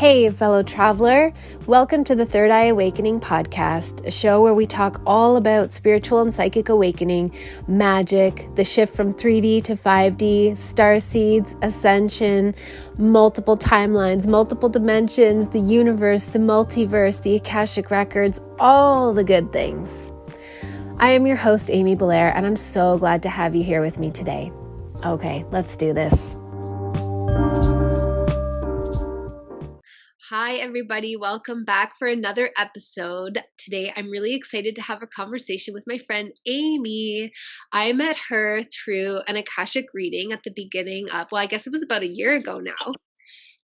Hey, fellow traveler. Welcome to the Third Eye Awakening podcast, a show where we talk all about spiritual and psychic awakening, magic, the shift from 3D to 5D, star seeds, ascension, multiple timelines, multiple dimensions, the universe, the multiverse, the Akashic records, all the good things. I am your host, Amy Belair, and I'm so glad to have you here with me today. Okay, let's do this. Hi, everybody. Welcome back for another episode. Today, I'm really excited to have a conversation with my friend, Amy. I met her through an Akashic reading at the beginning of, I guess it was about a year ago now.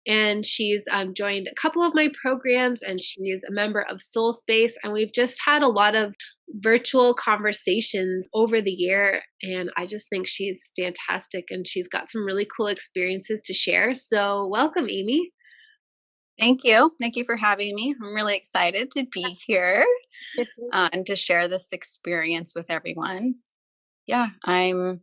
And she's joined a couple of my programs, and she's a member of Soul Space. And we've just had a lot of virtual conversations over the year. And I just think she's fantastic, and she's got some really cool experiences to share. So welcome, Amy. Thank you. Thank you for having me. I'm really excited to be here and to share this experience with everyone. Yeah, I'm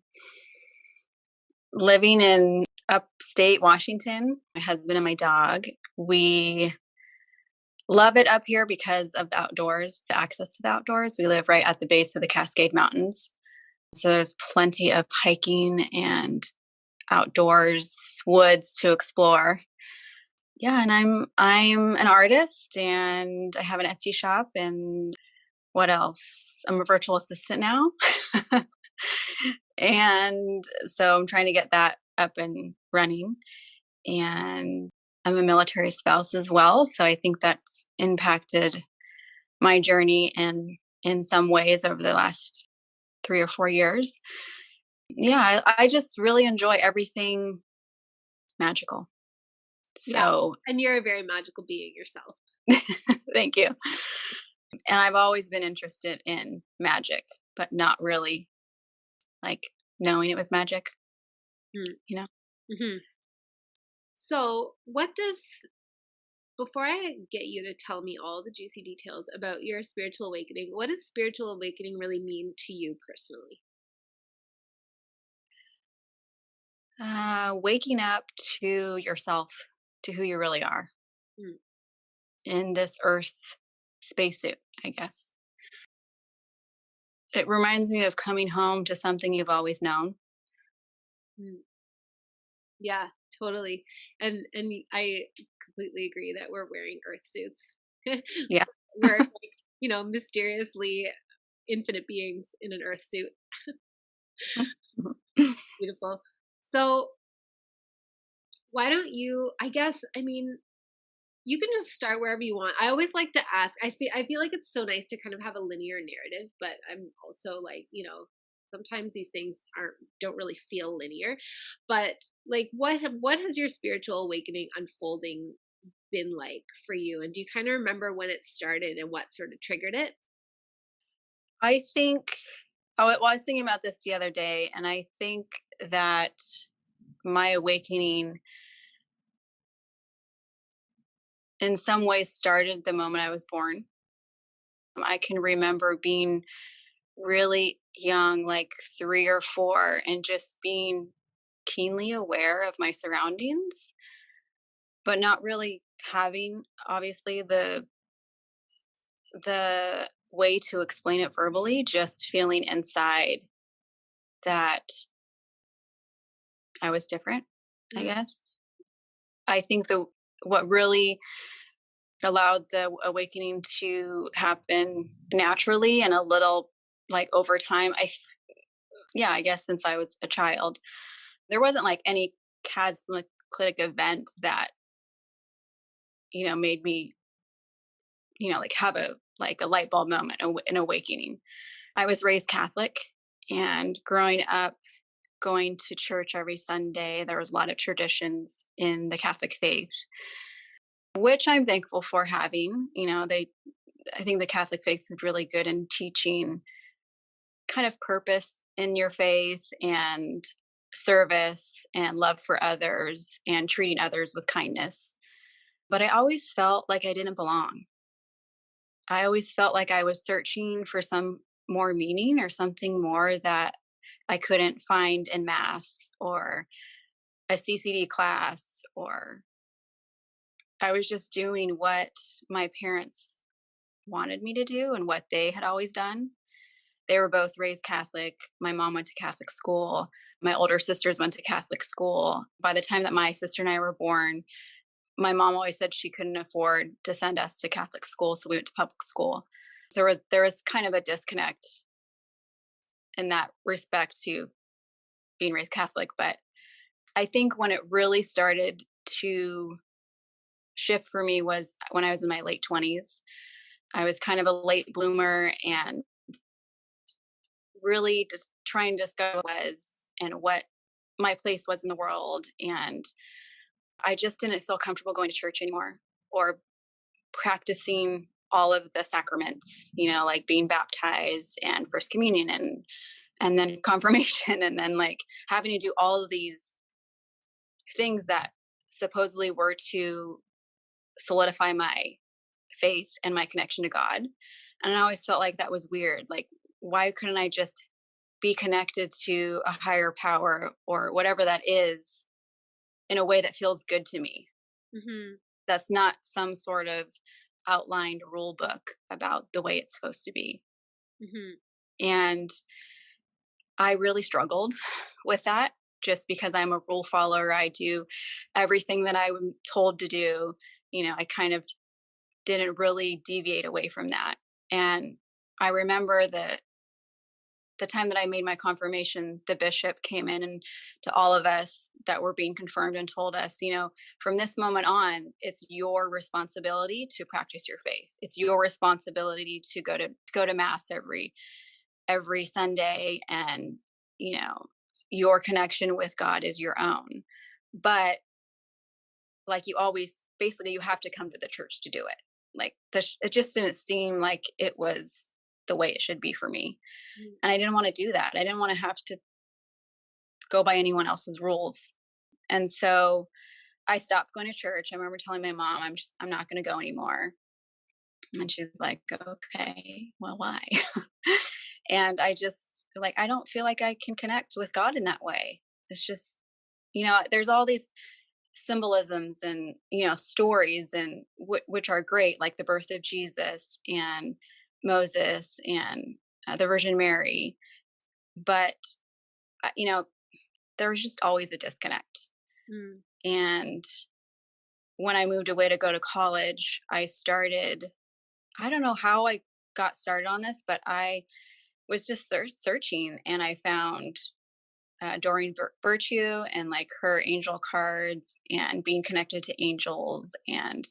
living in upstate Washington. My husband and my dog. We love it up here because of the outdoors, the access to the outdoors. We live right at the base of the Cascade Mountains. So there's plenty of hiking and outdoors, woods to explore. Yeah, and I'm an artist, and I have an Etsy shop, and what else? I'm a virtual assistant now. And so I'm trying to get that up and running. And I'm a military spouse as well, so I think that's impacted my journey in some ways over the last 3 or 4 years. Yeah, I just really enjoy everything magical. So, yeah, and you're a very magical being yourself. Thank you. And I've always been interested in magic, but not really like knowing it was magic, you know? Mm-hmm. So before I get you to tell me all the juicy details about your spiritual awakening, what does spiritual awakening really mean to you personally? Waking up to yourself, to who you really are Mm. in this earth spacesuit, I guess. It reminds me of coming home to something you've always known. Mm. Yeah, totally. And I completely agree that we're wearing earth suits. Yeah. We're like, mysteriously infinite beings in an earth suit. Beautiful. So why don't you, you can just start wherever you want. I always like to ask. I feel like it's so nice to kind of have a linear narrative, but I'm also like, sometimes these things don't really feel linear. But like what has your spiritual awakening unfolding been like for you? And do you kind of remember when it started and what sort of triggered it? I think, I was thinking about this the other day, and I think that my awakening in some ways started the moment I was born. I can remember being really young, like 3 or 4, and just being keenly aware of my surroundings, but not really having obviously the way to explain it verbally, just feeling inside that I was different, I guess. I think the what really allowed the awakening to happen naturally and a little like over time, I guess since I was a child, there wasn't like any cataclysmic event that made me like have a light bulb moment, an awakening. I was raised Catholic, and growing up going to church every Sunday, there was a lot of traditions in the Catholic faith, which I'm thankful for having. I think the Catholic faith is really good in teaching kind of purpose in your faith and service and love for others and treating others with kindness. But I always felt like I didn't belong. I always felt like I was searching for some more meaning or something more that I couldn't find in mass or a CCD class or I was just doing what my parents wanted me to do and what they had always done. They were both raised Catholic. My mom went to Catholic school. My older sisters went to Catholic school. By the time that my sister and I were born, my mom always said she couldn't afford to send us to Catholic school, so we went to public school. There was kind of a disconnect in that respect to being raised Catholic, but I think when it really started to shift for me was when I was in my late 20s. I was kind of a late bloomer and really just trying to discover what I was and what my place was in the world. And I just didn't feel comfortable going to church anymore or practicing all of the sacraments, like being baptized and first communion and then confirmation and then like having to do all of these things that supposedly were to solidify my faith and my connection to God. And I always felt like that was weird. Like, why couldn't I just be connected to a higher power or whatever that is in a way that feels good to me? Hmm. That's not some sort of outlined rule book about the way it's supposed to be. Hmm. And I really struggled with that just because I'm a rule follower. I do everything that I'm told to do. I kind of didn't really deviate away from that. And I remember the time that I made my confirmation, the bishop came in and to all of us that were being confirmed and told us, from this moment on, it's your responsibility to practice your faith. It's your responsibility to go to mass every Sunday, and you know your connection with God is your own. But like you always, basically, you have to come to the church to do it. Like it just didn't seem like it was the way it should be for me, and I didn't want to do that. I didn't want to have to go by anyone else's rules, and so I stopped going to church. I remember telling my mom, I'm not going to go anymore. And she was like, okay, well, why? And I just like, I don't feel like I can connect with God in that way. It's just, there's all these symbolisms and, stories and which are great, like the birth of Jesus and Moses and the Virgin Mary. But, uh, you know, there was just always a disconnect. Mm. And when I moved away to go to college, I don't know how I got started on this, but I was just searching and I found Doreen Virtue and like her angel cards and being connected to angels. And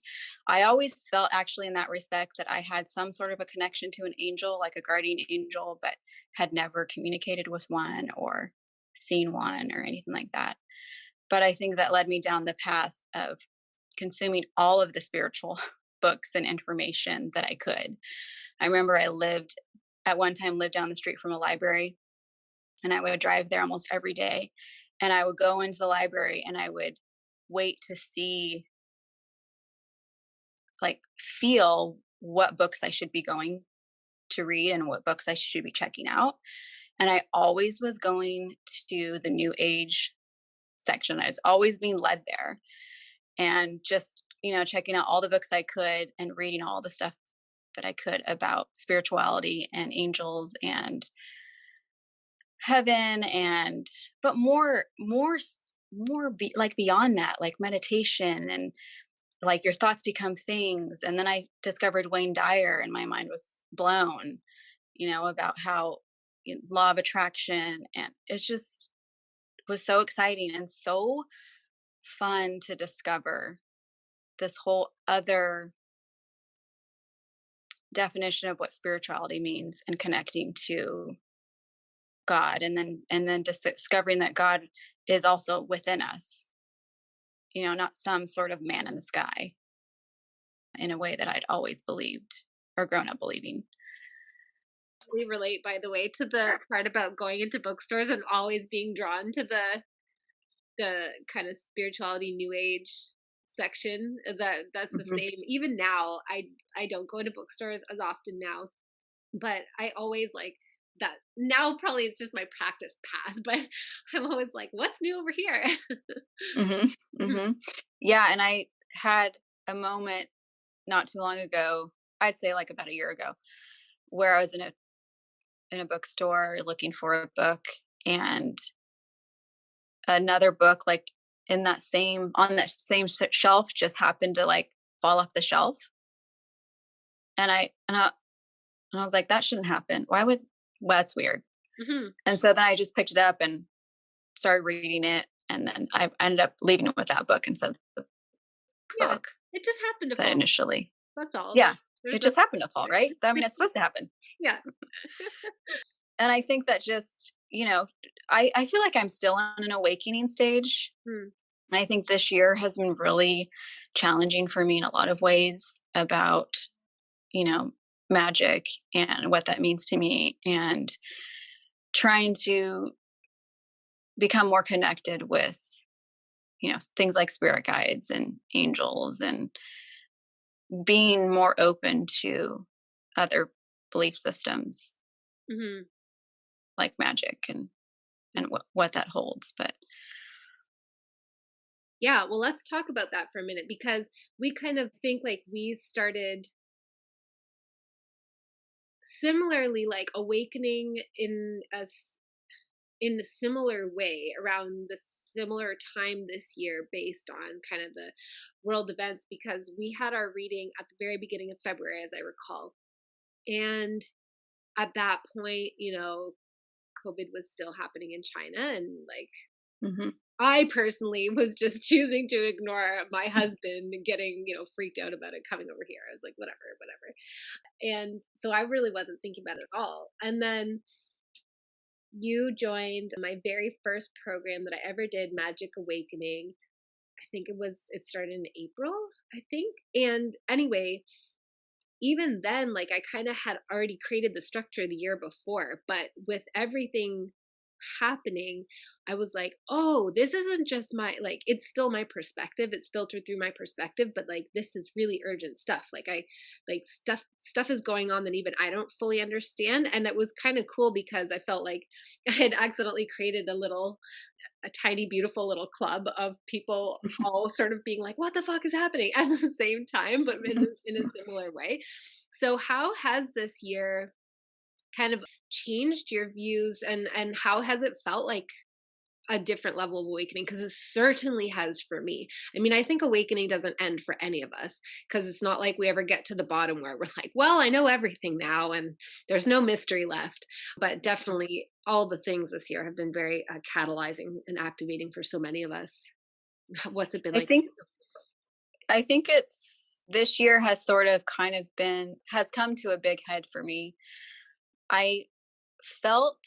I always felt actually in that respect that I had some sort of a connection to an angel, like a guardian angel, but had never communicated with one or seen one or anything like that. But I think that led me down the path of consuming all of the spiritual books and information that I could. I remember at one time lived down the street from a library, and I would drive there almost every day. And I would go into the library and I would wait to see, like, feel what books I should be going to read and what books I should be checking out. And I always was going to the new age section. I was always being led there and just, checking out all the books I could and reading all the stuff that I could about spirituality and angels and heaven, and but like beyond that, like meditation and like your thoughts become things. And then I discovered Wayne Dyer and my mind was blown, about how law of attraction, and it's just was so exciting and so fun to discover this whole other definition of what spirituality means and connecting to God, and then just discovering that God is also within us, not some sort of man in the sky in a way that I'd always believed or grown up believing. We relate, by the way, to the part about going into bookstores and always being drawn to the kind of spirituality new age section. That's the Hmm. same. Even now, I don't go to bookstores as often now, but I always like that. Now probably it's just my practice path, but I'm always like, what's new over here? Hmm. Hmm. Yeah, and I had a moment not too long ago, I'd say like about a year ago, where I was in a bookstore looking for a book, and another book like in that same on that same shelf just happened to like fall off the shelf, and I was like, that shouldn't happen. Why would well, that's weird. Hmm. And so then I just picked it up and started reading it, and then I ended up leaving it with that book instead of the Yeah, book it just happened to that fall. initially. That's all. Yeah, There's it just nothing happened to fall, there. right? I mean, it's supposed to happen. Yeah. And I think that just, I feel like I'm still on an awakening stage. Mm, I think this year has been really challenging for me in a lot of ways about, you know, magic and what that means to me, and trying to become more connected with, things like spirit guides and angels, and being more open to other belief systems mhm. like magic, and what that holds. But Yeah, well, let's talk about that for a minute because we kind of think like we started similarly, like awakening in a similar way around the similar time this year based on kind of the world events because we had our reading at the very beginning of February, as I recall. And at that point, COVID was still happening in China and like mhm. I personally was just choosing to ignore my husband getting, freaked out about it coming over here. I was like, whatever, whatever. And so I really wasn't thinking about it at all. And then you joined my very first program that I ever did, Magic Awakening. I think it started in April, I think. And anyway, even then, like I kind of had already created the structure the year before, but with everything happening, I was like, oh, this isn't just like, it's still my perspective. It's filtered through my perspective, but like, this is really urgent stuff. Like stuff is going on that even I don't fully understand. And it was kind of cool because I felt like I had accidentally created a tiny, beautiful little club of people all sort of being like, what the fuck is happening at the same time, but in a similar way. So, how has this year kind of changed your views and how has it felt like a different level of awakening because it certainly has for me. I mean, I think awakening doesn't end for any of us because it's not like we ever get to the bottom where we're like, well, I know everything now and there's no mystery left. But definitely all the things this year have been very catalyzing and activating for so many of us. What's it been I like? think I think it's this year has sort of kind of been has come to a big head for me. I felt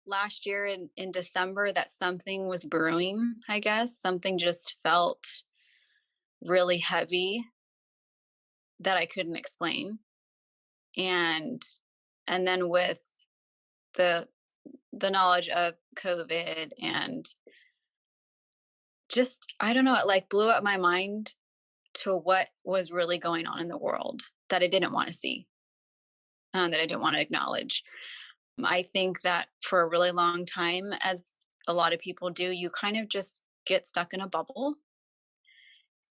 last year in December that something was brewing, I guess. Something just felt really heavy that I couldn't explain. And and then with the the knowledge of COVID, and just I don't know, it like blew up my mind to what was really going on in the world that I didn't want to see, that I didn't want to acknowledge. I think that for a really long time, as a lot of people do, you kind of just get stuck in a bubble,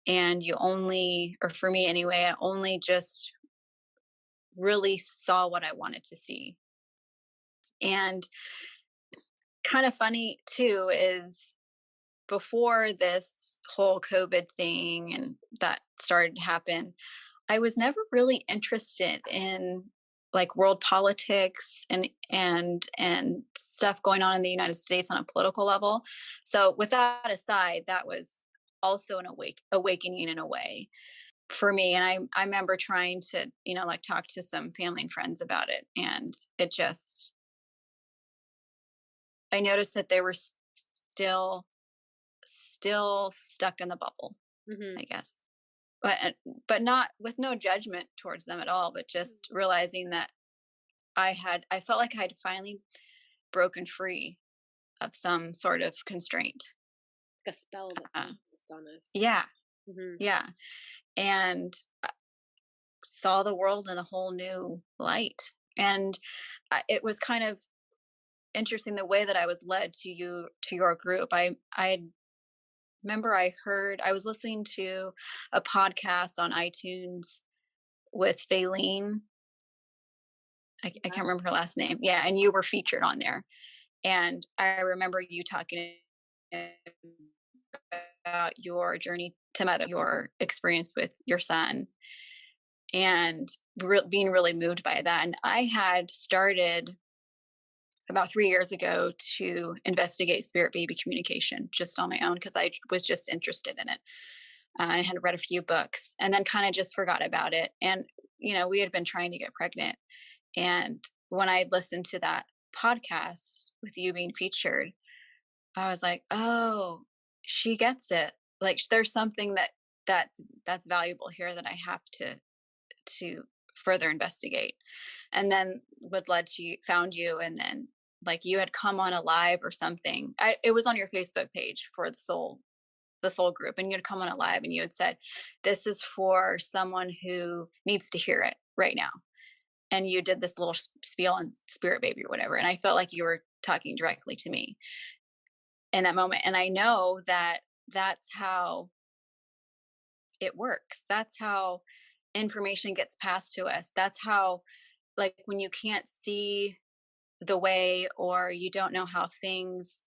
and you only, or for me anyway, I only just really saw what I wanted to see. And kind of funny too is before this whole COVID thing and that started to happen, I was never really interested in like world politics and stuff going on in the United States on a political level. So with that aside, that was also an awakening in a way for me. And I remember trying to, like talk to some family and friends about it. And it just I noticed that they were still stuck in the bubble, Hmm. I guess. But not with no judgment towards them at all, but just realizing that I felt like I had finally broken free of some sort of constraint. A spell that Uh, was on us. yeah, Hmm. yeah, and saw the world in a whole new light. And it was kind of interesting the way that I was led to your group. I remember I was listening to a podcast on iTunes with Faylene. I can't remember her last name. Yeah, and you were featured on there. And I remember you talking about your journey to mother, your experience with your son, and being really moved by that. And I had started about 3 years ago to investigate spirit baby communication just on my own because I was just interested in it. I had read a few books and then kind of just forgot about it. And, we had been trying to get pregnant. And when I listened to that podcast with you being featured, I was like, oh, she gets it. Like there's something that's valuable here that I have to further investigate. And then what led to found you, and then like you had come on a live or something. It was on your Facebook page for the soul group, and you had come on a live and you had said, this is for someone who needs to hear it right now. And you did this little spiel on spirit baby or whatever. And I felt like you were talking directly to me in that moment. And I know that that's how it works. That's how information gets passed to us. That's how, like, when you can't see the way or you don't know how things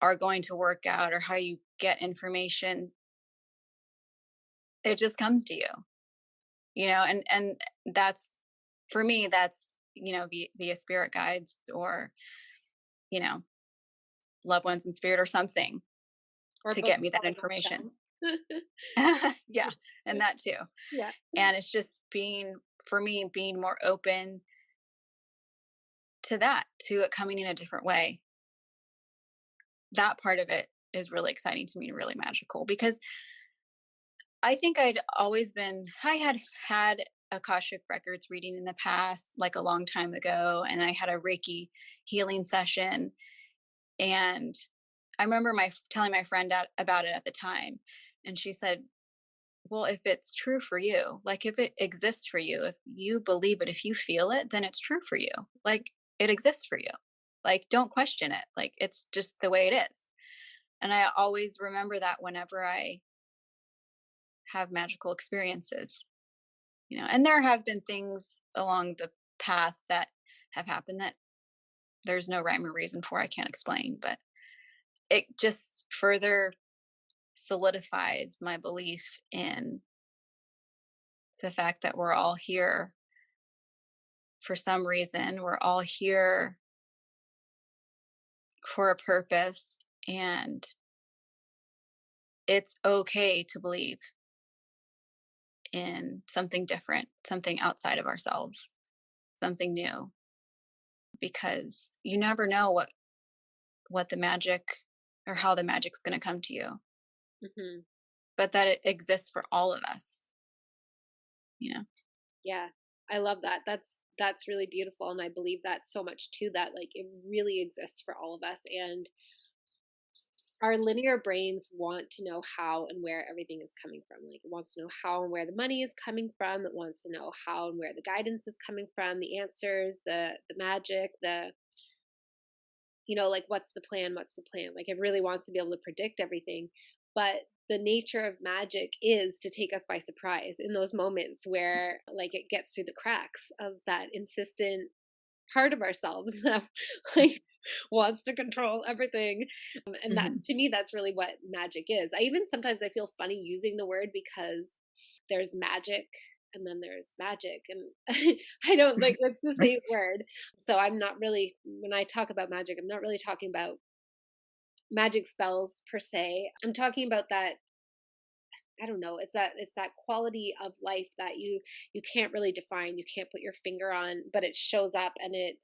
are going to work out or how you get information, it just comes to you, and that's, for me, that's, via spirit guides or, you know, loved ones in spirit or something Or to book get me that on a information. bombshell. Yeah, and that too. Yeah. And it's just for me, being more open to that, to it coming in a different way. That part of it is really exciting to me and really magical because I think I had Akashic Records reading in the past, like a long time ago, and I had a Reiki healing session. And I remember telling my friend about it at the time. And she said, well, if it's true for you, like if it exists for you, if you believe it, if you feel it, then it's true for you. Like it exists for you. Like don't question it. Like it's just the way it is. And I always remember that whenever I have magical experiences, and there have been things along the path that have happened that there's no rhyme or reason for, I can't explain, but it just further solidifies my belief in the fact that we're all here for some reason. We're all here for a purpose, and it's okay to believe in something different, something outside of ourselves, something new, because you never know what the magic or how the magic's going to come to you, Hmm. but that it exists for all of us, you know. Yeah. I love that. That's really beautiful, and I believe that so much too, that like it really exists for all of us. And our linear brains want to know how and where everything is coming from. Like it wants to know how and where the money is coming from. It wants to know how and where the guidance is coming from, the answers, the magic, like what's the plan? What's the plan? Like it really wants to be able to predict everything. But the nature of magic is to take us by surprise in those moments where like it gets through the cracks of that insistent part of ourselves that like wants to control everything. And that, Hmm. to me, that's really what magic is. I even sometimes I feel funny using the word because there's magic and then there's magic, and I don't like it's the same word. So I'm not really, when I talk about magic, I'm not really talking about magic spells per se. I'm talking about that, I don't know, it's that quality of life that you can't really define, you can't put your finger on, but it shows up and it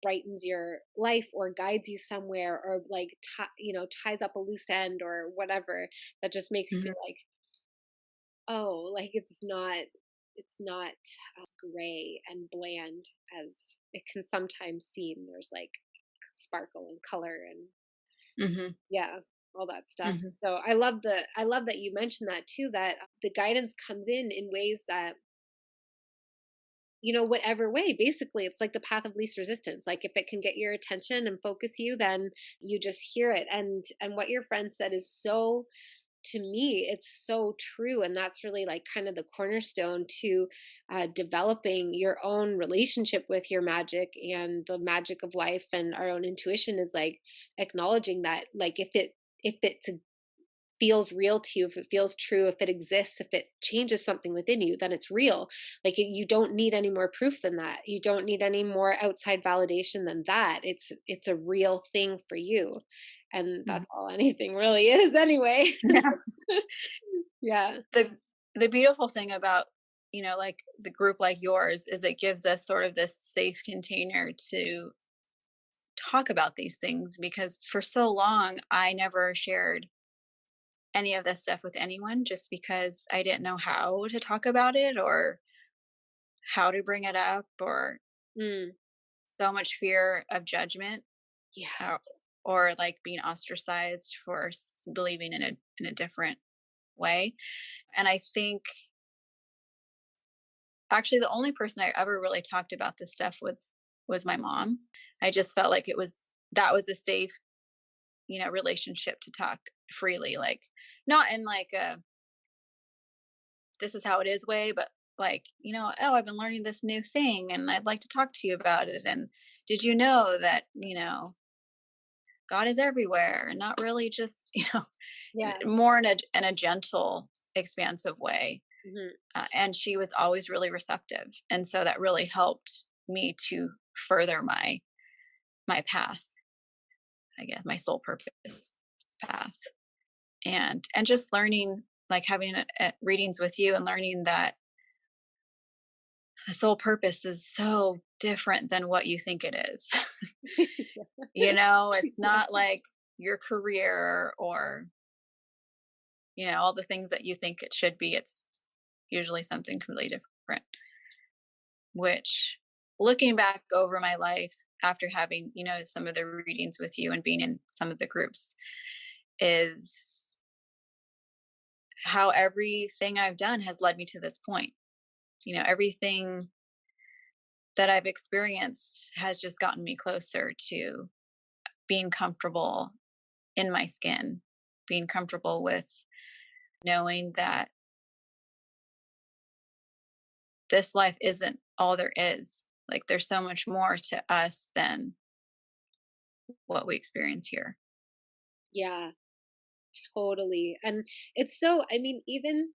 brightens your life or guides you somewhere, or like ties up a loose end or whatever, that just makes you Hmm. feel like, oh, like it's not as gray and bland as it can sometimes seem. There's like sparkle and color and, Hmm. yeah, all that stuff. Hmm. So I love that you mentioned that too, that the guidance comes in ways that whatever way. Basically, it's like the path of least resistance. Like if it can get your attention and focus you, then you just hear it. And what your friend said is so, to me, it's so true. And that's really like kind of the cornerstone to developing your own relationship with your magic and the magic of life and our own intuition, is like acknowledging that, like if it feels real to you, if it feels true, if it exists, if it changes something within you, then it's real. Like you don't need any more proof than that. You don't need any more outside validation than that. It's a real thing for you. And Mhm. that's all anything really is anyway. Yeah. Yeah. The beautiful thing about, like the group like yours is it gives us sort of this safe container to talk about these things, because for so long I never shared any of this stuff with anyone just because I didn't know how to talk about it or how to bring it up, or Mm, so much fear of judgment, yeah. uh, or like being ostracized for believing in a different way. And I think actually the only person I ever really talked about this stuff with was my mom. I just felt like that was a safe, relationship to talk freely, like not in like a this is how it is way, but like, oh, I've been learning this new thing and I'd like to talk to you about it. And did you know that, God is everywhere, and not really just, Yeah. more in a gentle, expansive way. Mhm. And she was always really receptive. And so that really helped me to further my path, I guess, my soul purpose path. And just learning, like having readings with you and learning that the soul purpose is so different than what you think it is. It's Yeah. not like your career or, all the things that you think it should be. It's usually something completely different, which looking back over my life after having, some of the readings with you and being in some of the groups, is how everything I've done has led me to this point. Everything that I've experienced has just gotten me closer to being comfortable in my skin, being comfortable with knowing that this life isn't all there is. Like there's so much more to us than what we experience here. Yeah, totally. And it's so, I mean, even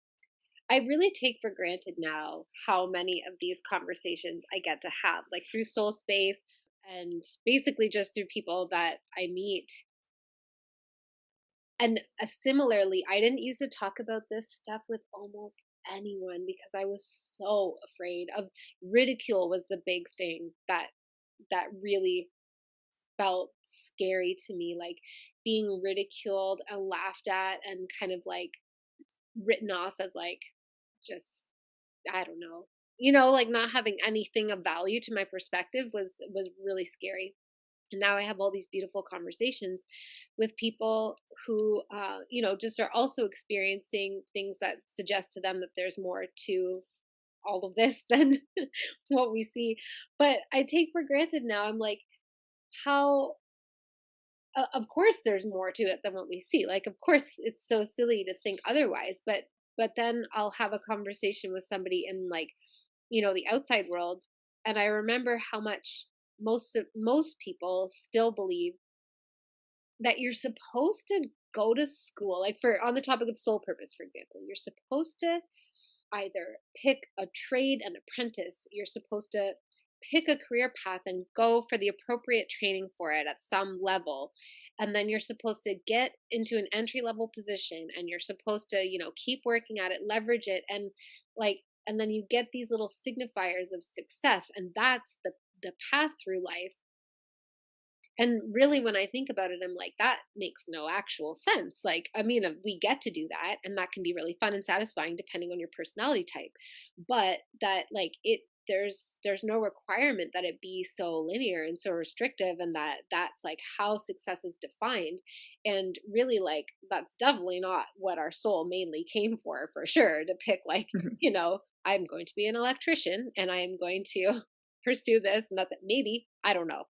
I really take for granted now how many of these conversations I get to have, like through Soul Space and basically just through people that I meet. And similarly, I didn't used to talk about this stuff with almost anyone because I was so afraid of ridicule. Was the big thing that really felt scary to me, like being ridiculed and laughed at and kind of like written off as like just, I don't know. Like not having anything of value to my perspective was really scary. And now I have all these beautiful conversations with people who just are also experiencing things that suggest to them that there's more to all of this than what we see. But I take for granted now, I'm like, how of course there's more to it than what we see. Like of course it's so silly to think otherwise, but then I'll have a conversation with somebody in like, the outside world, and I remember how much most people still believe that you're supposed to go to school, like for on the topic of soul purpose, for example, you're supposed to either pick a trade and apprentice, you're supposed to pick a career path and go for the appropriate training for it at some level. And then you're supposed to get into an entry level position and you're supposed to, keep working at it, leverage it, and like, and then you get these little signifiers of success. And that's the path through life. And really, when I think about it, I'm like, that makes no actual sense. Like, I mean, we get to do that, and that can be really fun and satisfying depending on your personality type. But that, like, there's no requirement that it be so linear and so restrictive, and that's like how success is defined. And really, like, that's definitely not what our soul mainly came for sure. To pick, like, Mhm. I'm going to be an electrician and I am going to pursue this. And that's it. Maybe, I don't know.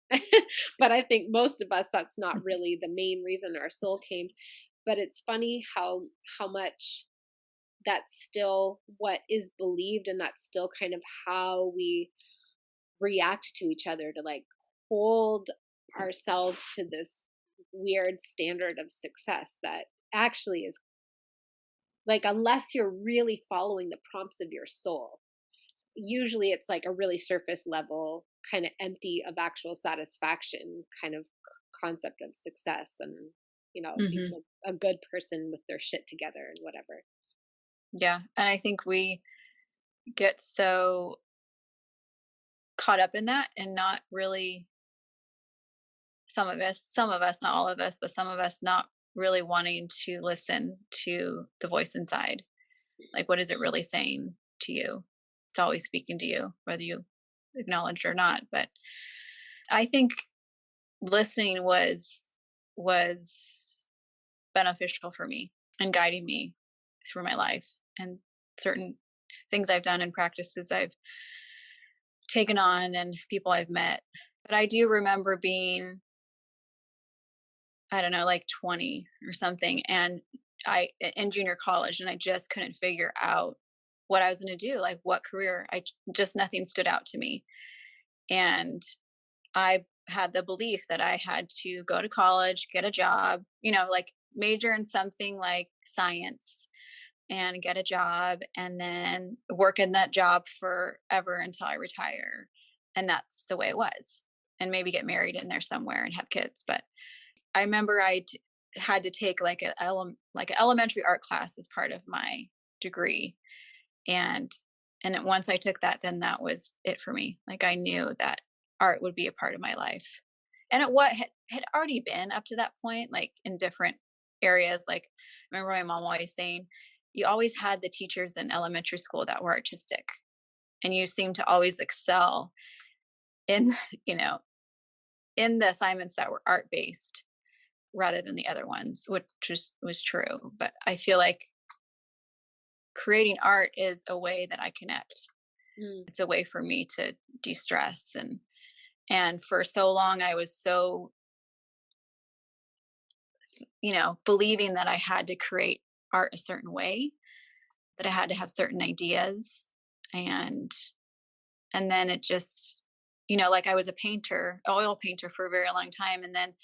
But I think most of us, that's not really the main reason our soul came. But it's funny how much that's still what is believed, and that's still kind of how we react to each other, to like hold ourselves to this weird standard of success that actually is like, unless you're really following the prompts of your soul, usually it's like a really surface level, kind of empty of actual satisfaction kind of concept of success, and being Hmm. a good person with their shit together and whatever. Yeah. And I think we get so caught up in that and not really, some of us, not all of us, but some of us not really wanting to listen to the voice inside. Like, what is it really saying to you? It's always speaking to you, whether you acknowledge it or not. But I think listening was beneficial for me and guiding me through my life and certain things I've done and practices I've taken on and people I've met. But I do remember being, I don't know, like 20 or something, and in junior college, and I just couldn't figure out what I was going to do, like what career. Just nothing stood out to me, and I had the belief that I had to go to college, get a job, like major in something like science and get a job and then work in that job forever until I retire. And that's the way it was. And maybe get married in there somewhere and have kids. But I remember had to take like like an elementary art class as part of my degree. And once I took that, then that was it for me. Like I knew that art would be a part of my life. And what had already been up to that point, like in different areas. Like I remember my mom always saying, you always had the teachers in elementary school that were artistic, and you seem to always excel in, you know, in the assignments that were art based rather than the other ones, which just was true. But I feel like creating art is a way that I connect. Mm. It's a way for me to de-stress, and for so long I was so, believing that I had to create art a certain way, that I had to have certain ideas, and then it just, like I was a painter, oil painter for a very long time, and then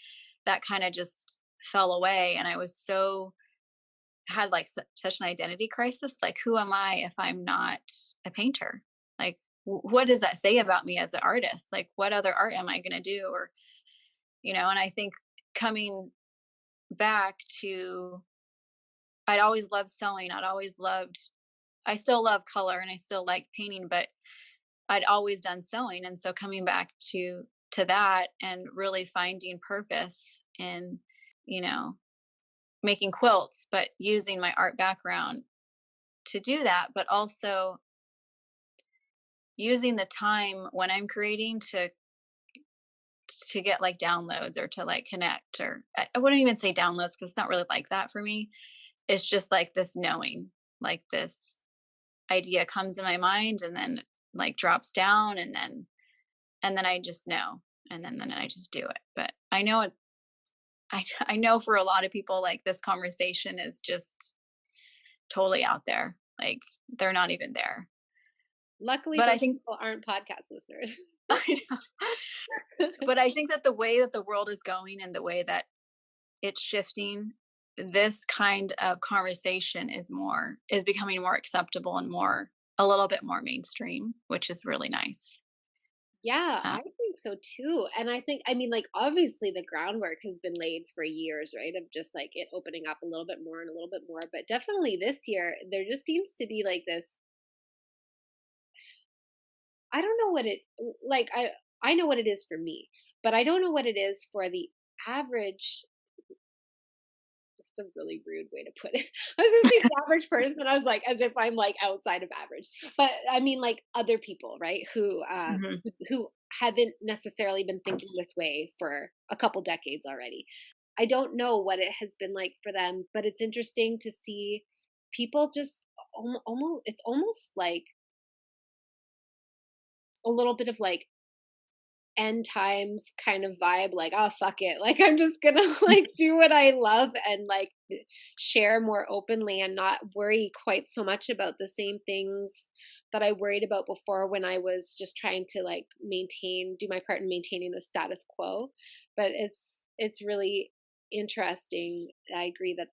that kind of just fell away, and I was so, had like such an identity crisis, like who am I if I'm not a painter? Like what does that say about me as an artist? Like what other art am I going to do? Or and I think coming back to, I'd always loved sewing, I still love color and I still like painting, but I'd always done sewing. And so coming back to that and really finding purpose in, you know, making quilts, but using my art background to do that, but also using the time when I'm creating to get like downloads or to like connect, or I wouldn't even say downloads because it's not really like that for me. It's just like this knowing, like this idea comes in my mind and then like drops down, and then I just know, and then I just do it. But I know it, I know for a lot of people like this conversation is just totally out there. Like they're not even there. Luckily, But I those think people aren't podcast listeners. I know. But I think that the way that the world is going and the way that it's shifting, this kind of conversation is becoming more acceptable and more, a little bit more mainstream, which is really nice. Yeah, Uh, I think so too. And I think, I mean, like, obviously the groundwork has been laid for years, right? Of just like it opening up a little bit more and a little bit more. But definitely this year, there just seems to be like this. I don't know what it like. I know what it is for me, but I don't know what it is for the average. That's a really rude way to put it. I was gonna say the average person, and I was like, as if I'm like outside of average. But I mean, like other people, right? mhm. Who haven't necessarily been thinking this way for a couple decades already. I don't know what it has been like for them, but it's interesting to see people just almost. It's almost like a little bit of like end times kind of vibe, like, oh fuck it, like I'm just gonna like do what I love and like share more openly and not worry quite so much about the same things that I worried about before when I was just trying to like do my part in maintaining the status quo. But it's really interesting. I agree that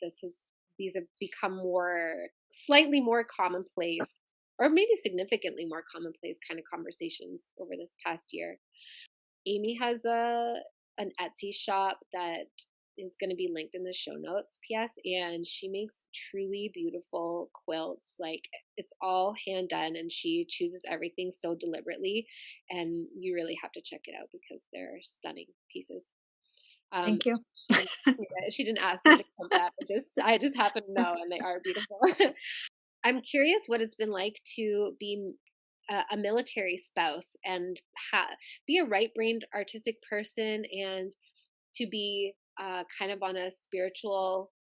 these have become more slightly more commonplace, or maybe significantly more commonplace kind of conversations over this past year. Amy has a an Etsy shop that is going to be linked in the show notes, PS, and she makes truly beautiful quilts. Like it's all hand done, and she chooses everything so deliberately, and you really have to check it out because they're stunning pieces. Um, Thank you. she didn't ask me to come back. I just happen to know, and they are beautiful. I'm curious what it's been like to be a military spouse and be a right-brained artistic person and to be kind of on a spiritual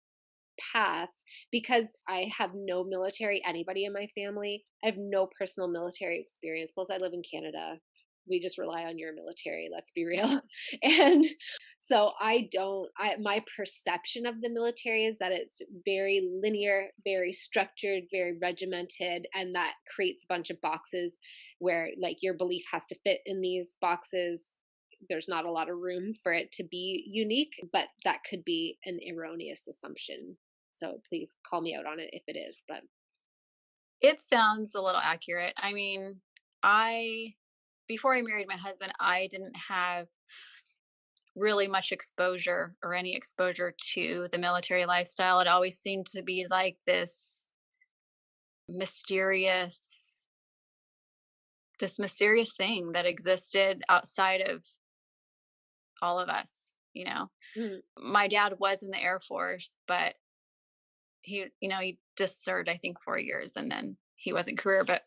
path because I have no military anybody in my family. I have no personal military experience. Plus, I live in Canada. We just rely on your military, let's be real. And so my perception of the military is that it's very linear, very structured, very regimented, and that creates a bunch of boxes where like your belief has to fit in these boxes. There's not a lot of room for it to be unique, but that could be an erroneous assumption. So please call me out on it if it is. But It sounds a little accurate. I mean, I before I married my husband, I didn't have really much exposure or any exposure to the military lifestyle. It always seemed to be like mysterious this mysterious thing that existed outside of all of us, you know. mm, My dad was in the Air Force, but he just served I think 4 years and then he wasn't career, but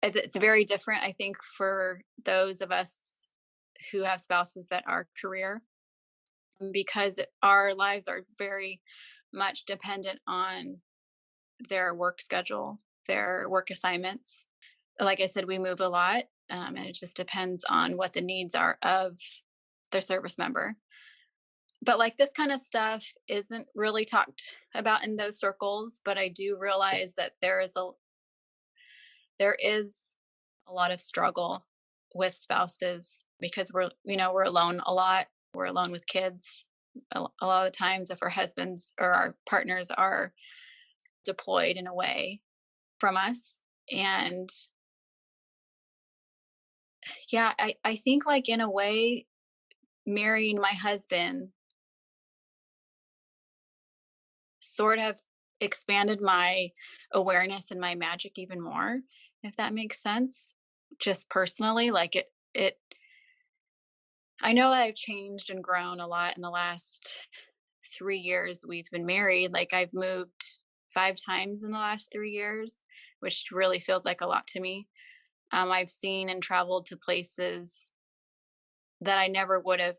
it's very different I think for those of us who have spouses that are career because our lives are very much dependent on their work schedule, their work assignments. Like I said, we move a lot, and it just depends on what the needs are of the service member. But like this kind of stuff isn't really talked about in those circles. But I do realize that there is a lot of struggle with spouses because we're alone a lot. We're alone with kids. A lot of the times, if our husbands or our partners are deployed in a way from us, and yeah, I think like in a way, marrying my husband sort of expanded my awareness and my magic even more, if that makes sense. Just personally, like it I know that I've changed and grown a lot in the last 3 years we've been married. Like I've moved 5 times in the last 3 years, which really feels like a lot to me. I've seen and traveled to places that I never would have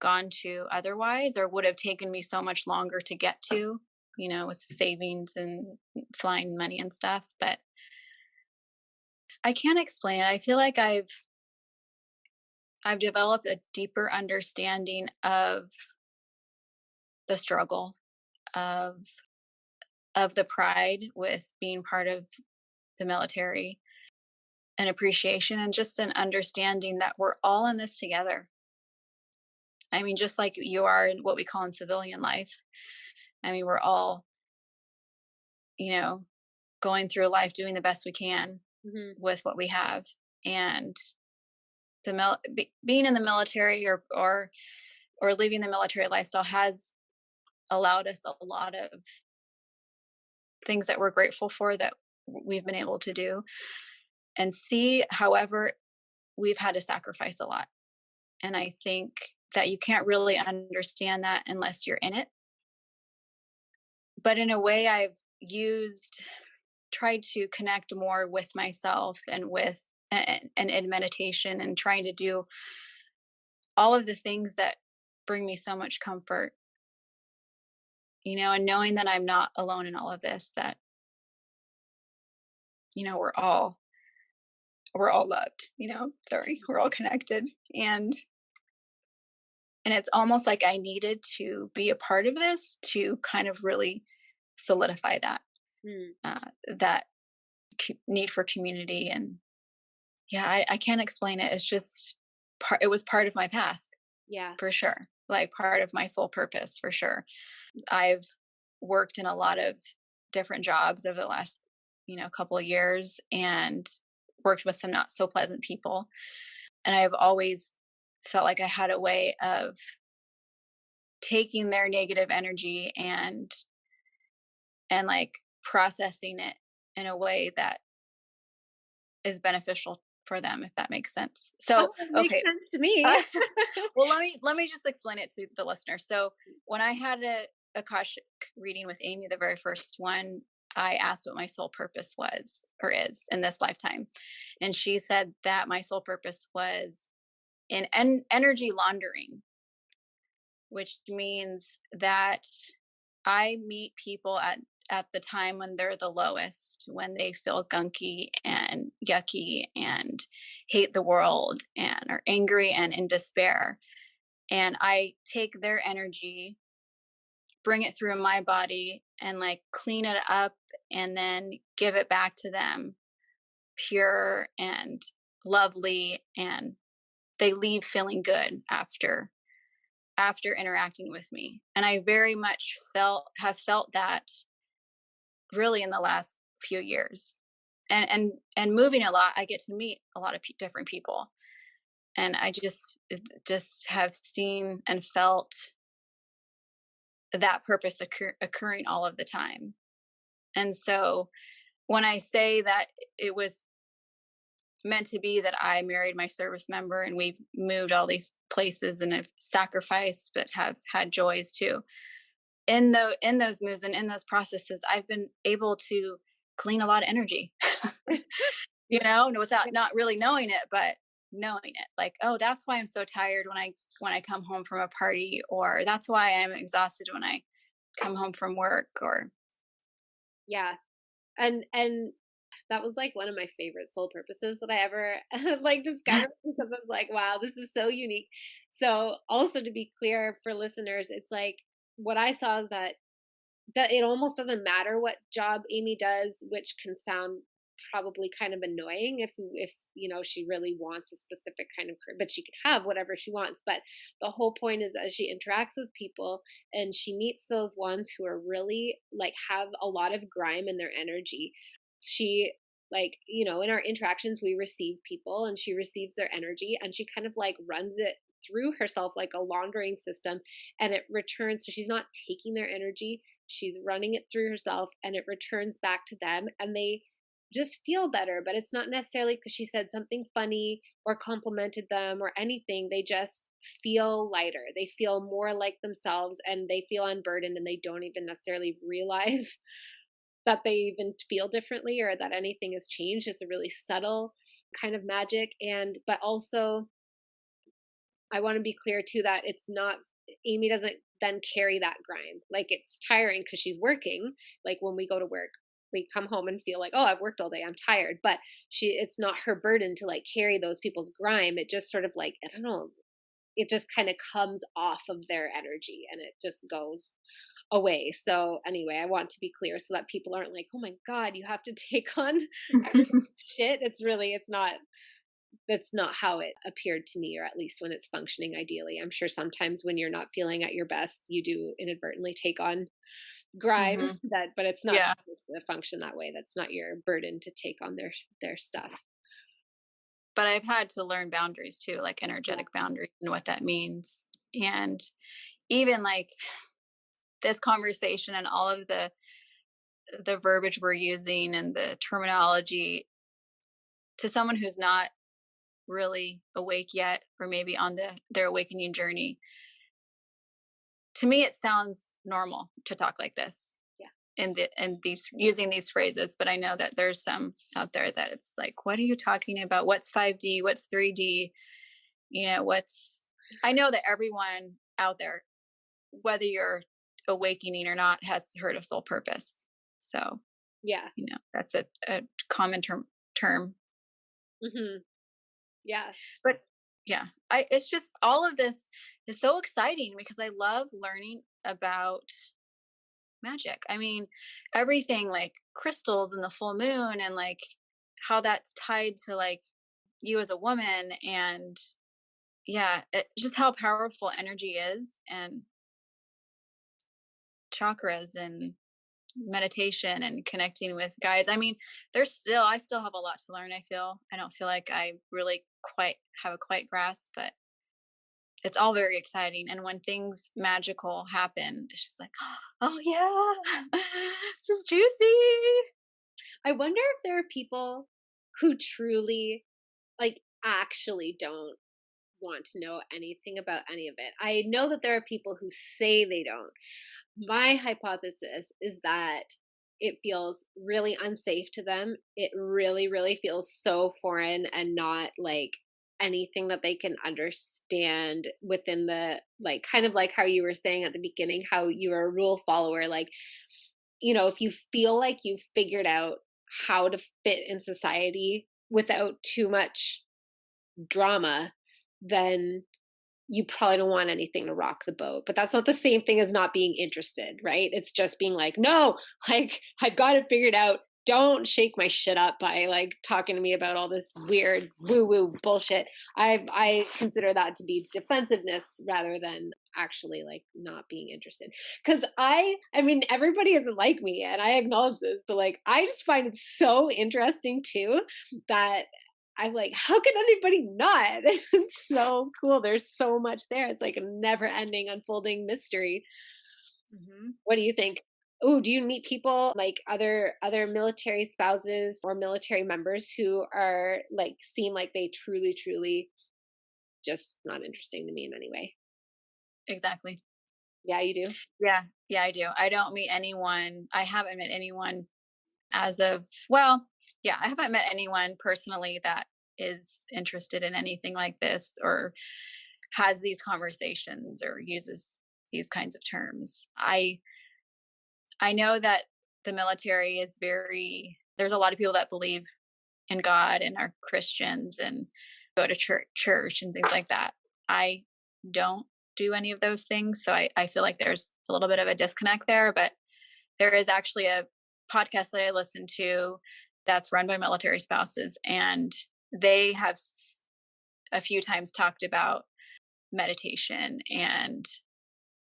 gone to otherwise, or would have taken me so much longer to get to, with savings and flying money and stuff. But I can't explain it. I feel like I've developed a deeper understanding of the struggle of the pride with being part of the military, an appreciation and just an understanding that we're all in this together. I mean, just like you are in what we call in civilian life. I mean, we're all, you know, going through life doing the best we can mhm. with what we have. And being in the military or living the military lifestyle has allowed us a lot of things that we're grateful for that we've been able to do and see. However, we've had to sacrifice a lot. And I think that you can't really understand that unless you're in it. But in a way, tried to connect more with myself and and in meditation and trying to do all of the things that bring me so much comfort, and knowing that I'm not alone in all of this, that, we're all we're all loved, sorry, we're all connected. And it's almost like I needed to be a part of this to kind of really solidify Mm, that need for community. And yeah, I can't explain it. It's just it was part of my path yeah. for sure. Like part of my soul purpose for sure. I've worked in a lot of different jobs over the last, couple of years, and worked with some not so pleasant people. And I've always felt like I had a way of taking their negative energy and like processing it in a way that is beneficial for them, if that makes sense. Oh, So, it makes okay. sense to me. Well, let me just explain it to the listener. So, when I had a Akashic reading with Amy, the very first one, I asked what my soul purpose was or is in this lifetime, and she said that my soul purpose was in energy laundering, which means that I meet people at the time when they're the lowest, when they feel gunky and yucky and hate the world and are angry and in despair. And I take their energy, bring it through my body, and like clean it up and then give it back to them pure and lovely, and they leave feeling good after interacting with me. And I very much have felt that really in the last few years. And moving a lot, I get to meet a lot of different people, and I just have seen and felt that purpose occurring all of the time. And so when I say that it was meant to be that I married my service member and we've moved all these places and have sacrificed but have had joys too, in those moves and in those processes, I've been able to clean a lot of energy, without not really knowing it, but knowing it. Like, oh, that's why I'm so tired when I come home from a party, or that's why I'm exhausted when I come home from work, or Yeah. And that was like one of my favorite soul purposes that I ever like discovered, because I was like, wow, this is so unique. So also, to be clear for listeners, it's like what I saw is that it almost doesn't matter what job Amy does, which can sound probably kind of annoying if she really wants a specific kind of career, but she could have whatever she wants. But the whole point is that she interacts with people and she meets those ones who are really like have a lot of grime in their energy. She like in our interactions we receive people and she receives their energy and she kind of like runs it through herself like a laundering system, and it returns. So she's not taking their energy, she's running it through herself and it returns back to them, and they just feel better. But it's not necessarily because she said something funny or complimented them or anything. They just feel lighter, they feel more like themselves, and they feel unburdened, and they don't even necessarily realize that they even feel differently or that anything has changed. It's a really subtle kind of magic. And but also I want to be clear too that it's not, Amy doesn't then carry that grime. Like it's tiring because she's working. Like when we go to work, we come home and feel like, oh, I've worked all day, I'm tired. But it's not her burden to like carry those people's grime. It just sort of like, I don't know, it just kind of comes off of their energy and it just goes away. So anyway, I want to be clear so that people aren't like, oh my God, you have to take on shit. It's not, that's not how it appeared to me, or at least when it's functioning ideally. I'm sure sometimes when you're not feeling at your best, you do inadvertently take on grime hmm that, but it's not yeah. supposed to function that way. That's not your burden to take on their stuff. But I've had to learn boundaries too, like Yeah. energetic boundaries and what that means. And even like this conversation and all of the verbiage we're using and the terminology, to someone who's not really awake yet or maybe on their awakening journey, to me it sounds normal to talk like this Yeah. and these using these phrases. But I know that there's some out there that it's like, what are you talking about? What's 5D? What's 3D? What's I know that everyone out there, whether you're awakening or not, has heard of soul purpose. So Yeah. that's a common term. Mhm. Yeah. But yeah, it's just all of this is so exciting because I love learning about magic. I mean, everything like crystals and the full moon and like how that's tied to like you as a woman and yeah, just how powerful energy is and chakras and meditation and connecting with guys. I mean, I still have a lot to learn. I don't feel like I really quite have a quite grasp, but it's all very exciting. And when things magical happen, it's just like, oh yeah, this is juicy. I wonder if there are people who truly, like, actually don't want to know anything about any of it. I know that there are people who say they don't. My hypothesis is that it feels really unsafe to them. It really, really feels so foreign and not like anything that they can understand within the, like, kind of like how you were saying at the beginning, how you're a rule follower. Like, if you feel like you've figured out how to fit in society without too much drama, then you probably don't want anything to rock the boat. But that's not the same thing as not being interested, right? It's just being like, no, like, I've got it figured out. Don't shake my shit up by like talking to me about all this weird woo woo bullshit. I consider that to be defensiveness rather than actually like not being interested. Cause I mean, everybody isn't like me and I acknowledge this, but like, I just find it so interesting too that I'm like, how can anybody not? It's so cool. There's so much there. It's like a never ending unfolding mystery. Hmm. What do you think? Oh, do you meet people like other military spouses or military members who are like seem like they truly just not interesting to me in any way? Exactly. Yeah, you do. Yeah. Yeah, I do. I don't meet anyone. I haven't met anyone as of, well, yeah, I haven't met anyone personally that is interested in anything like this or has these conversations or uses these kinds of terms. I know that the military is there's a lot of people that believe in God and are Christians and go to church and things like that. I don't do any of those things. So I feel like there's a little bit of a disconnect there, but there is actually a podcast that I listen to that's run by military spouses, and they have a few times talked about meditation and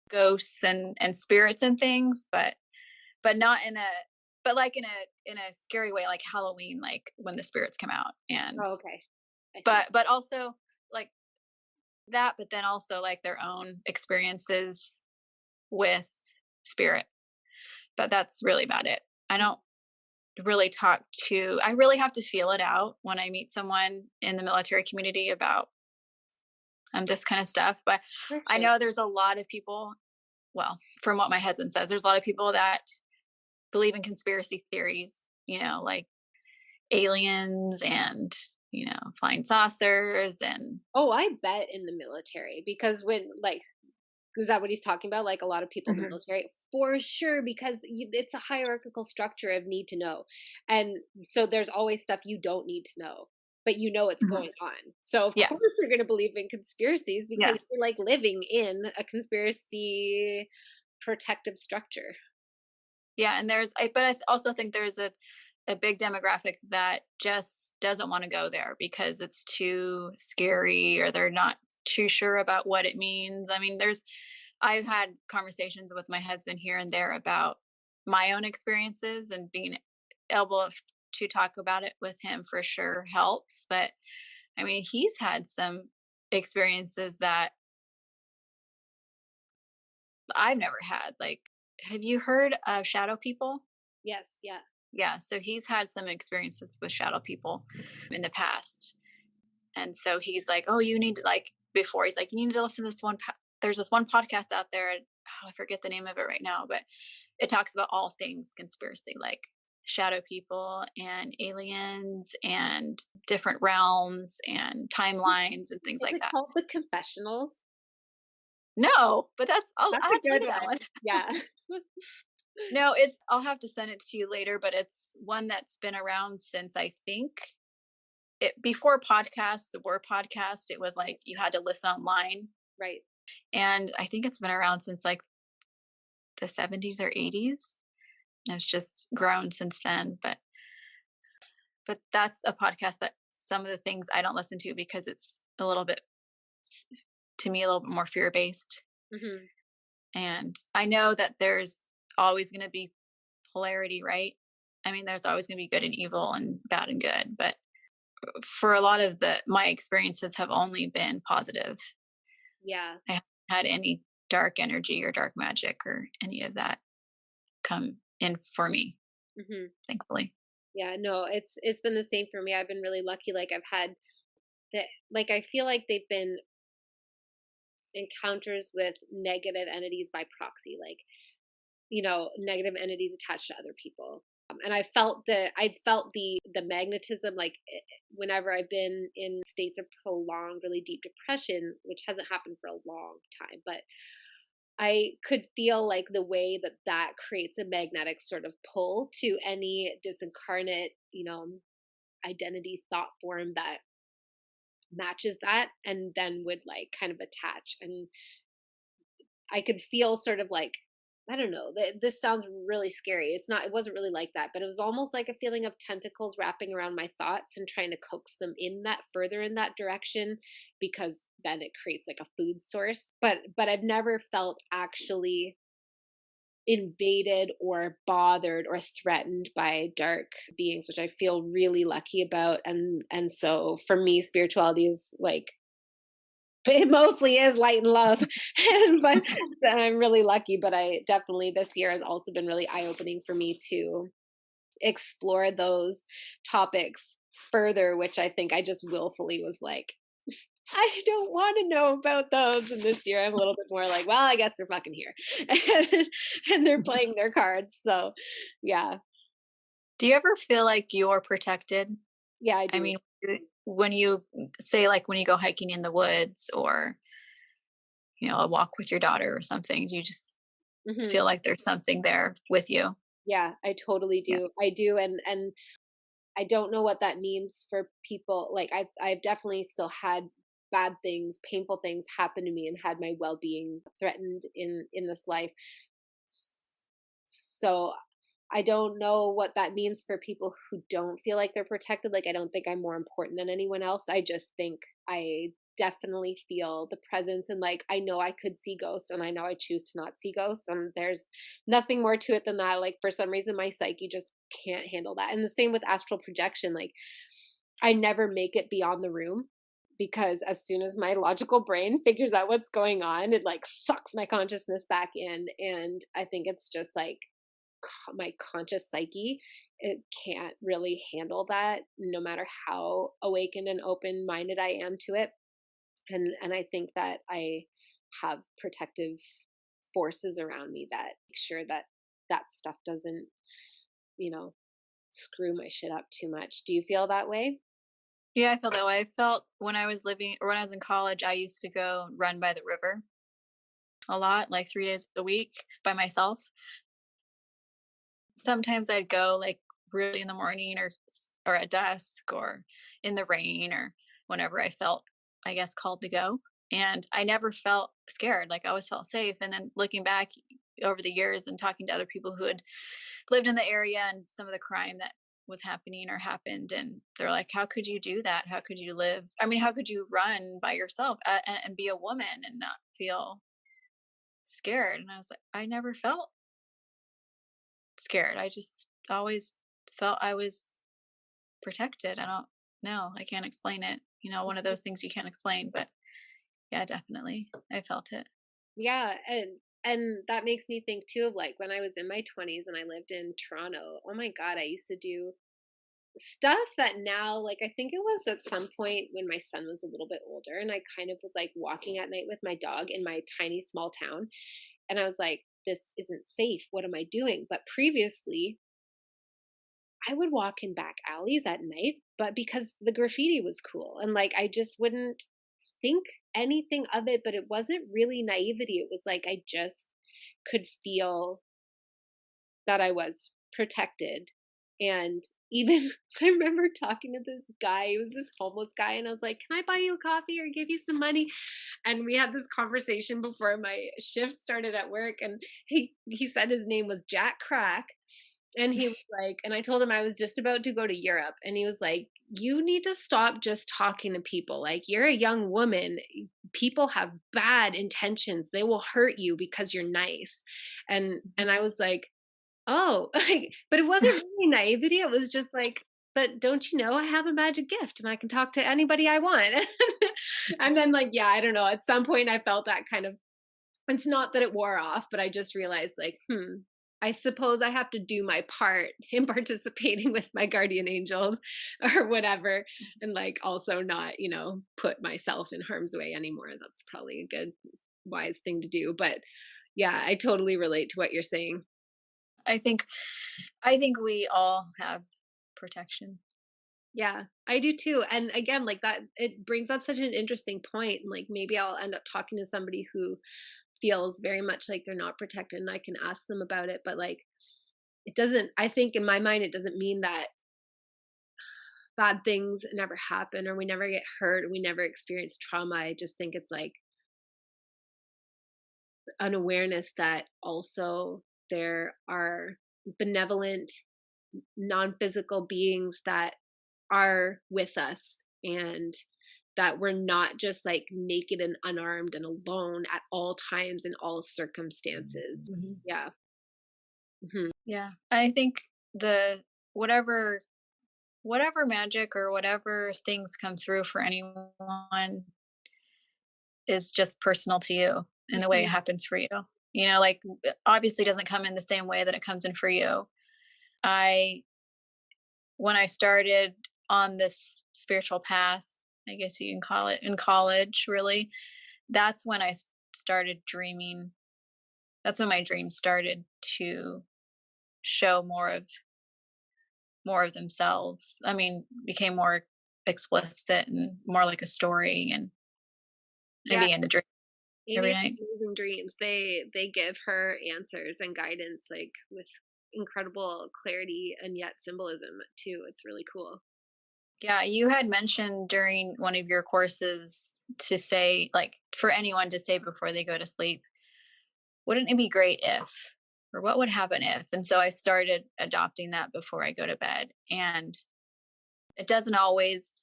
ghosts and spirits and things, but not in a but like in a scary way, like Halloween, like when the spirits come out, and Oh, okay. I see. but also like that, but then also like their own experiences with spirit. But that's really about it. I don't really talk to I really have to feel it out when I meet someone in the military community about this kind of stuff. But For I sure. know there's a lot of people, well, from what my husband says, there's a lot of people that believe in conspiracy theories, like aliens and, flying saucers and Oh, I bet in the military because when like is that what he's talking about? Like a lot of people in the Mhm. military? For sure, because it's a hierarchical structure of need to know. And so there's always stuff you don't need to know, but you know it's Mhm. going on. So of course Yes. you're going to believe in conspiracies because Yeah. you're like living in a conspiracy protective structure. Yeah. And but I also think there's a big demographic that just doesn't want to go there because it's too scary or they're not too sure about what it means. I mean, I've had conversations with my husband here and there about my own experiences, and being able to talk about it with him for sure helps. But I mean, he's had some experiences that I've never had. Like, have you heard of shadow people? Yes, yeah. Yeah, so he's had some experiences with shadow people in the past. And so he's like, "Oh, you need to like," before he's like, "You need to listen to this there's this one podcast out there, and I forget the name of it right now, but it talks about all things conspiracy, like shadow people and aliens and different realms and timelines and things Is like it that." called The Confessionals? No, but That's I a have to look good at that one. one. Yeah. No, I'll have to send it to you later, but it's one that's been around since I think before podcasts were podcasts, it was like you had to listen online. Right. And I think it's been around since like the 70s or 80s. And it's just grown since then. But that's a podcast that some of the things I don't listen to because it's a little bit, to me, a little bit more fear based. Hmm. And I know that there's always going to be polarity, right? I mean, there's always going to be good and evil and bad and good. But for a lot of my experiences have only been positive. Yeah. I haven't had any dark energy or dark magic or any of that come in for me, Hmm. thankfully. Yeah. No, it's been the same for me. I've been really lucky. Like I've had that. Like I feel like they've been encounters with negative entities by proxy. Like negative entities attached to other people. And I felt the magnetism, like whenever I've been in states of prolonged, really deep depression, which hasn't happened for a long time, but I could feel like the way that creates a magnetic sort of pull to any disincarnate, identity thought form that matches that and then would like kind of attach. And I could feel sort of like, I don't know. This sounds really scary. It wasn't really like that, but it was almost like a feeling of tentacles wrapping around my thoughts and trying to coax them in that further in that direction because then it creates like a food source. But I've never felt actually invaded or bothered or threatened by dark beings, which I feel really lucky about. And so for me, spirituality is like it mostly is light and love. But I'm really lucky, but I definitely this year has also been really eye-opening for me to explore those topics further, which I think I just willfully was like, I don't want to know about those. And this year I'm a little bit more like, well, I guess they're fucking here. And they're playing their cards. So yeah. Do you ever feel like you're protected? Yeah, I I do. mean, when you say, like, when you go hiking in the woods or, a walk with your daughter or something, do you just Hmm. feel like there's something there with you? Yeah, I totally Yeah. do. I do. And I don't know what that means for people. Like I've definitely still had bad things, painful things happen to me and had my well-being threatened in this life. So I don't know what that means for people who don't feel like they're protected. Like I don't think I'm more important than anyone else. I just think I definitely feel the presence and like I know I could see ghosts and I know I choose to not see ghosts and there's nothing more to it than that. Like for some reason my psyche just can't handle that. And the same with astral projection. Like I never make it beyond the room because as soon as my logical brain figures out what's going on, it like sucks my consciousness back in. And I think it's just like my conscious psyche, it can't really handle that no matter how awakened and open minded I am to it. And I think that I have protective forces around me that make sure that that stuff doesn't, you know, screw my shit up too much. Do you feel that way? Yeah, I feel that way. I felt when I was living or when I was in college, I used to go run by the river a lot, like 3 days a week by myself. Sometimes I'd go like really in the morning or at dusk or in the rain or whenever I felt, I guess, called to go. And I never felt scared. Like I always felt safe. And then looking back over the years and talking to other people who had lived in the area and some of the crime that was happening or happened, and they're like, how could you do that? How could you live? I mean, how could you run by yourself and be a woman and not feel scared? And I was like, I never felt scared. I just always felt I was protected. I don't know. I can't explain it. One of those things you can't explain, but yeah, definitely. I felt it. Yeah, and that makes me think too of like when I was in my 20s and I lived in Toronto. Oh my god, I used to do stuff that now like I think it was at some point when my son was a little bit older and I kind of was like walking at night with my dog in my tiny small town and I was like this isn't safe. What am I doing? But previously I would walk in back alleys at night, but because the graffiti was cool and like I just wouldn't think anything of it, but it wasn't really naivety. It was like I just could feel that I was protected and even I remember talking to this guy, he was this homeless guy, and I was like, "Can I buy you a coffee or give you some money?" And we had this conversation before my shift started at work, and he said his name was Jack Crack, and he was like, and I told him I was just about to go to Europe, and he was like, "You need to stop just talking to people. Like, you're a young woman. People have bad intentions. They will hurt you because you're nice." And I was like, "Oh," like, but it wasn't really naivety. It was just like, "But don't you know I have a magic gift and I can talk to anybody I want?" And then, like, yeah, I don't know. At some point, I felt that kind of. It's not that it wore off, but I just realized, like, I suppose I have to do my part in participating with my guardian angels or whatever, and like also not, put myself in harm's way anymore. That's probably a good, wise thing to do. But yeah, I totally relate to what you're saying. I think I think we all have protection. Yeah, I do too. And again, like that, it brings up such an interesting point. And like maybe I'll end up talking to somebody who feels very much like they're not protected and I can ask them about it. But like, it doesn't, I think in my mind, it doesn't mean that bad things never happen or we never get hurt or we never experience trauma. I just think it's like an awareness that also there are benevolent, non physical beings that are with us and that we're not just like naked and unarmed and alone at all times in all circumstances. Mhm. Yeah. Hmm. Yeah. I think the whatever whatever magic or whatever things come through for anyone is just personal to you and the way it Hmm. happens for you. Like obviously doesn't come in the same way that it comes in for you. I When I started on this spiritual path, I guess you can call it, in college, really, that's when started dreaming. That's when my dreams started to show more of themselves. I mean, became more explicit and more like a story, and I Yeah. began to dream Amy every has night. amazing dreams. They give her answers and guidance like with incredible clarity and yet symbolism too. It's really cool. Yeah, you had mentioned during one of your courses to say, like, for anyone to say before they go to sleep, wouldn't it be great if, or what would happen if? And so I started adopting that before I go to bed. And it doesn't always,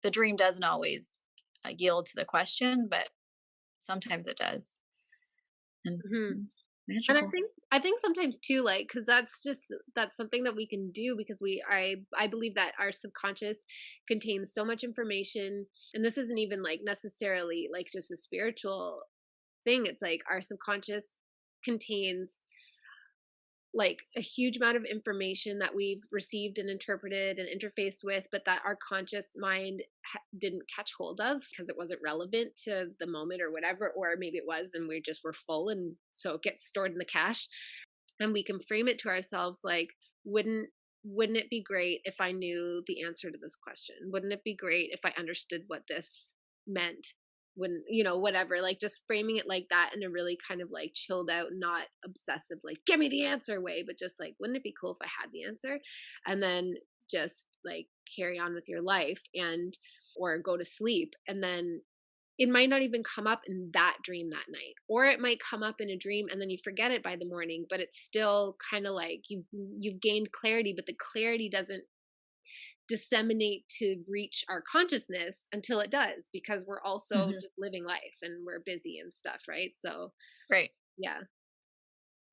the dream doesn't always yield to the question, but sometimes it does. And Mhm. it's And I magical. think I think sometimes too, like, because that's something that we can do because I believe that our subconscious contains so much information, and this isn't even like necessarily like just a spiritual thing. It's like our subconscious contains like a huge amount of information that we've received and interpreted and interfaced with, but that our conscious mind didn't catch hold of because it wasn't relevant to the moment or whatever, or maybe it was and we just were full and so it gets stored in the cache. And we can frame it to ourselves like, wouldn't wouldn't it be great if I knew the answer to this question? Wouldn't it be great if I understood what this meant? When, whatever, like just framing it like that in a really kind of like chilled out, not obsessive, like give me the answer way, but just like, wouldn't it be cool if I had the answer? And then just like carry on with your life and or go to sleep. And then it might not even come up in that dream that night, or it might come up in a dream and then you forget it by the morning, but it's still kind of like you've gained clarity, but the clarity doesn't disseminate to reach our consciousness until it does because we're also Hmm. just living life and we're busy and stuff, right? So Right. yeah.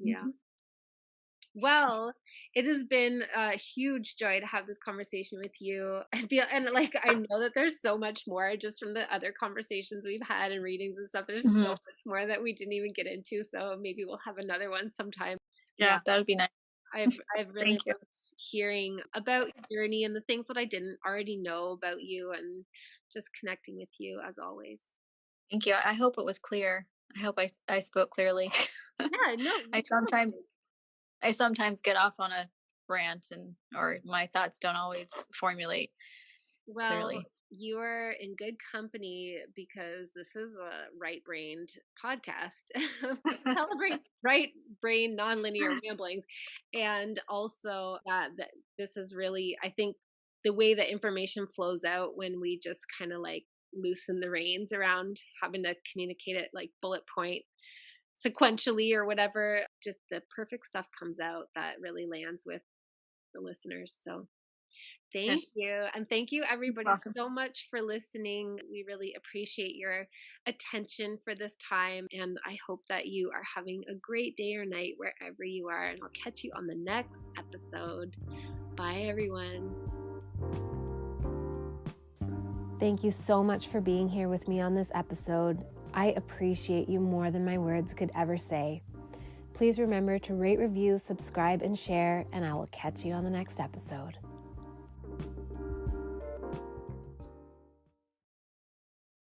Yeah. Hmm. Well, it has been a huge joy to have this conversation with you. I feel, and like I know that there's so much more just from the other conversations we've had and readings and stuff. There's so Hmm. much more that we didn't even get into. So maybe we'll have another one sometime. Yeah. Yeah, that would be nice. I've really Thank you. loved hearing about your journey and the things that I didn't already know about you and just connecting with you as always. Thank you. I hope it was clear. I hope I spoke clearly. Yeah, no, I totally. sometimes I sometimes get off on a rant, or my thoughts don't always formulate Well, clearly. you are in good company because this is a right-brained podcast. Celebrates right-brain nonlinear ramblings. And also that this is really, I think, the way that information flows out when we just kind of like loosen the reins around having to communicate it like bullet point sequentially or whatever, just the perfect stuff comes out that really lands with the listeners. So Good. thank you. And thank you, You're everybody, welcome. so much for listening. We really appreciate your attention for this time. And I hope that you are having a great day or night wherever you are. And I'll catch you on the next episode. Bye, everyone. Thank you so much for being here with me on this episode. I appreciate you more than my words could ever say. Please remember to rate, review, subscribe, and share, and I will catch you on the next episode.